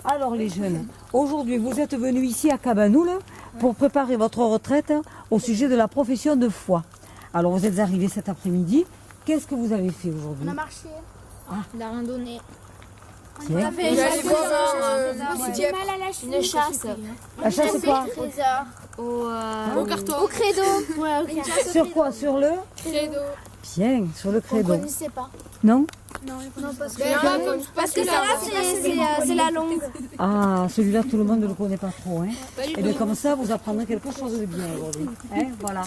Alors les jeunes, aujourd'hui vous êtes venus ici à Cabanoul pour préparer votre retraite au sujet de la profession de foi. Alors vous êtes arrivés cet après-midi. Qu'est-ce que vous avez fait aujourd'hui? On a marché. On a randonné. On a fait mal à la chasse. Une chasse. La chasse c'est quoi? Au carton. Au credo. Ouais, au credo. Sur quoi? Sur le Credo. Bien, sur le On credo. ne connaissait pas. Non? Non, parce Parce que ça, c'est la longue. Ah, celui-là tout le monde ne le connaît pas trop. Hein. Et bien comme ça, vous apprendrez quelque chose de bien aujourd'hui. Hein, voilà.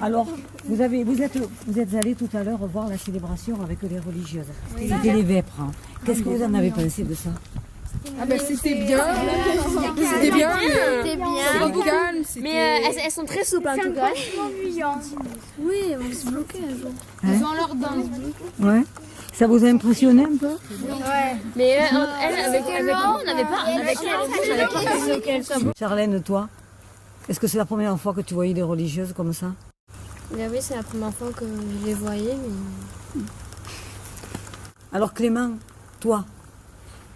Alors, vous êtes allés tout à l'heure voir la célébration avec les religieuses. C'était les vêpres. Hein. Qu'est-ce que vous en avez pensé de ça? Ah ben c'était bien. C'était bien. C'était bien. C'était calme. Mais elles sont très souples en tout cas. Oui, on se bloquait un jour. Ils ont leur danse. Ouais. Ça vous a impressionné un peu? Ouais. Mais elle, avec moi, on n'avait pas. Avec elle, on n'avait pas qu'elle soit beau. Charlène, toi, est-ce que c'est la première fois que tu voyais des religieuses comme ça? Oui, c'est la première fois que je les voyais. Mais... Alors Clément, toi,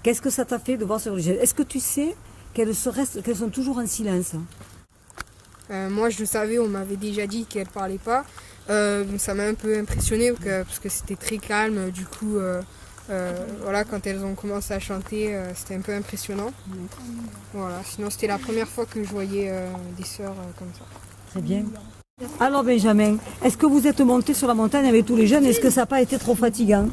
qu'est-ce que ça t'a fait de voir ces religieuses? Est-ce que tu sais qu'elles sont toujours en silence? Moi je le savais, on m'avait déjà dit qu'elles ne parlaient pas. Ça m'a un peu impressionné parce que c'était très calme. Du coup, voilà, quand elles ont commencé à chanter, c'était un peu impressionnant. Voilà. Sinon, c'était la première fois que je voyais des sœurs comme ça. Très bien. Alors Benjamin, est-ce que vous êtes monté sur la montagne avec tous les jeunes? Est-ce que ça n'a pas été trop fatigant?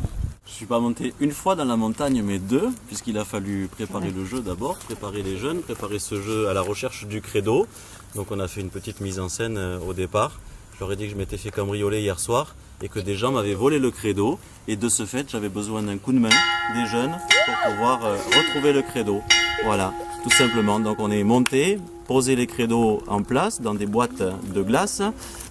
Je ne suis pas monté une fois dans la montagne, mais deux, puisqu'il a fallu préparer le jeu d'abord, préparer les jeunes, préparer ce jeu à la recherche du credo. Donc on a fait une petite mise en scène au départ. Je leur ai dit que je m'étais fait cambrioler hier soir et que des gens m'avaient volé le credo. Et de ce fait, j'avais besoin d'un coup de main des jeunes pour pouvoir retrouver le credo. Voilà, tout simplement. Donc on est monté, posé les credos en place dans des boîtes de glace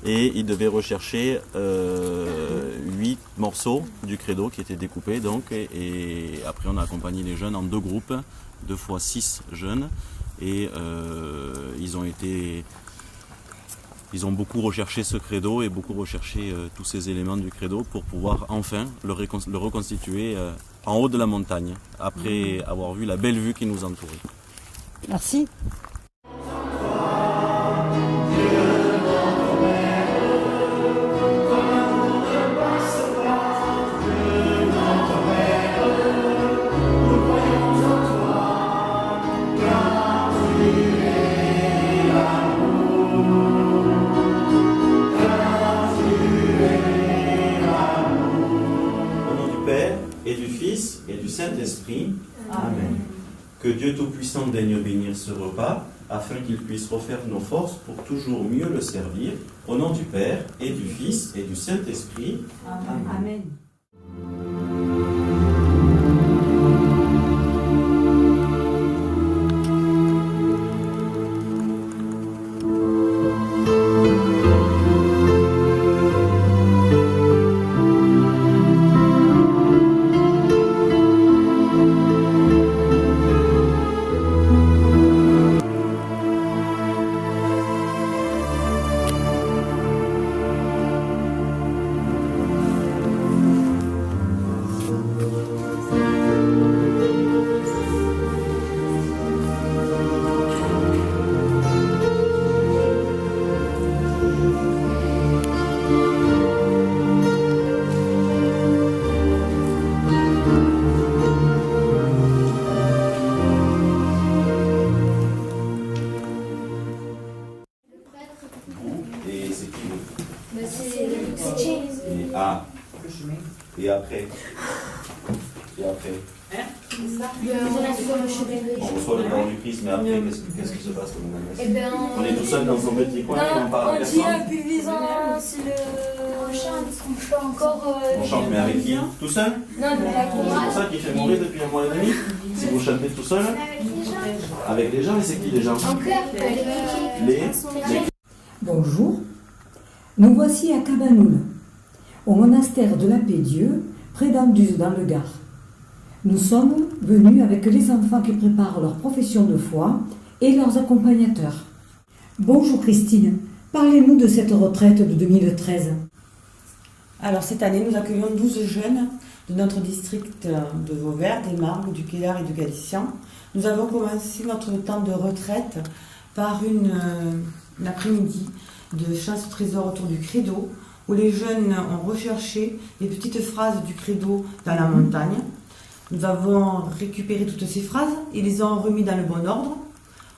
et ils devaient rechercher 8 morceaux du credo qui étaient découpés. Donc, et après on a accompagné les jeunes en 2 groupes, 2 fois 6 jeunes. Et ils ont beaucoup recherché ce credo et beaucoup recherché tous ces éléments du credo pour pouvoir enfin le reconstituer en haut de la montagne, après avoir vu la belle vue qui nous entourait. Merci. Saint-Esprit. Amen. Que Dieu Tout-Puissant daigne bénir ce repas, afin qu'il puisse refaire nos forces pour toujours mieux le servir. Au nom du Père, et du Fils, et du Saint-Esprit. Amen. Amen. Et A. Et après. Et après. On reçoit le corps du Christ, mais après, qu'est-ce qui se passe comme on On est tout seul dans son petit coin et on parle à personne. On chante, mais avec qui? Tout seul? C'est pour ça qu'il fait mourir depuis un mois et demi. Si vous chantez tout seul? Avec les gens, et c'est qui les gens? Les... Bonjour, nous voici à Cabanoul, au monastère de la Paix-Dieu, près d'Anduze dans le Gard. Nous sommes venus avec les enfants qui préparent leur profession de foi et leurs accompagnateurs. Bonjour Christine, parlez-nous de cette retraite de 2013. Alors cette année, nous accueillons 12 jeunes de notre district de Vauvert, des Margues, du Quélard et du Galician. Nous avons commencé notre temps de retraite par une après-midi de chasse au trésor autour du credo, où les jeunes ont recherché les petites phrases du credo dans la montagne. Nous avons récupéré toutes ces phrases et les ont remis dans le bon ordre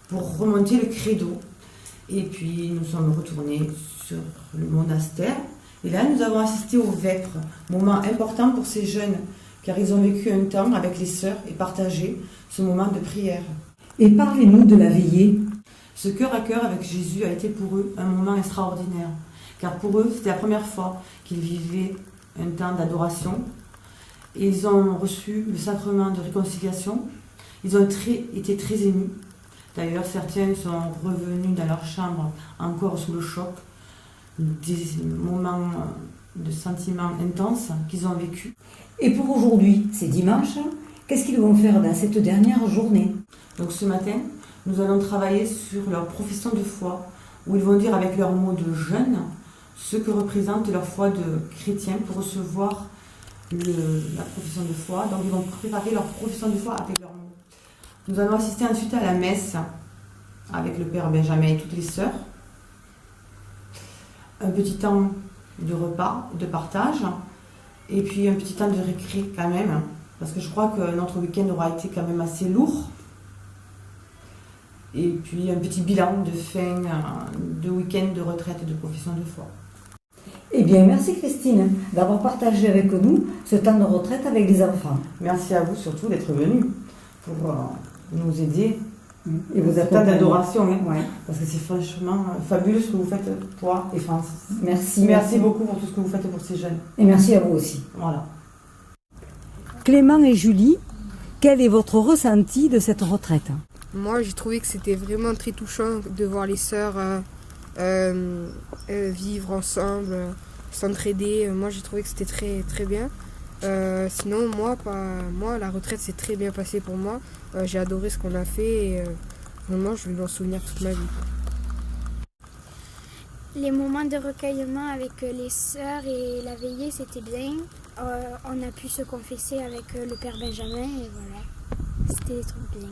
pour remonter le credo. Et puis nous sommes retournés sur le monastère. Et là, nous avons assisté au vêpres, moment important pour ces jeunes, car ils ont vécu un temps avec les sœurs et partagé ce moment de prière. Et parlez-nous de la veillée. Ce cœur à cœur avec Jésus a été pour eux un moment extraordinaire, car pour eux, c'était la première fois qu'ils vivaient un temps d'adoration. Et ils ont reçu le sacrement de réconciliation. Ils ont été très émus. D'ailleurs, certains sont revenus dans leur chambre encore sous le choc des moments de sentiments intenses qu'ils ont vécus. Et pour aujourd'hui, c'est dimanche, qu'est-ce qu'ils vont faire dans cette dernière journée? Donc ce matin, nous allons travailler sur leur profession de foi, où ils vont dire avec leurs mots de jeûne ce que représente leur foi de chrétien pour recevoir la profession de foi. Donc ils vont préparer leur profession de foi avec leurs mots. Nous allons assister ensuite à la messe avec le Père Benjamin et toutes les sœurs. Un petit temps de repas, de partage, et puis un petit temps de récré quand même, parce que je crois que notre week-end aura été quand même assez lourd. Et puis un petit bilan de fin de week-end de retraite et de profession de foi. Eh bien, merci Christine d'avoir partagé avec nous ce temps de retraite avec les enfants. Merci à vous surtout d'être venus pour nous aider. Et vous Ce temps d'adoration, hein, ouais. parce que c'est franchement fabuleux ce que vous faites, toi et France. Merci Beaucoup pour tout ce que vous faites pour ces jeunes. Et merci à vous aussi. Voilà. Clément et Julie, quel est votre ressenti de cette retraite? Moi, j'ai trouvé que c'était vraiment très touchant de voir les sœurs vivre ensemble, s'entraider. Moi, j'ai trouvé que c'était très, très bien. Sinon, moi, la retraite s'est très bien passée pour moi. J'ai adoré ce qu'on a fait et vraiment, je vais m'en souvenir toute ma vie. Les moments de recueillement avec les sœurs et la veillée, c'était bien. On a pu se confesser avec le Père Benjamin et voilà, c'était trop bien.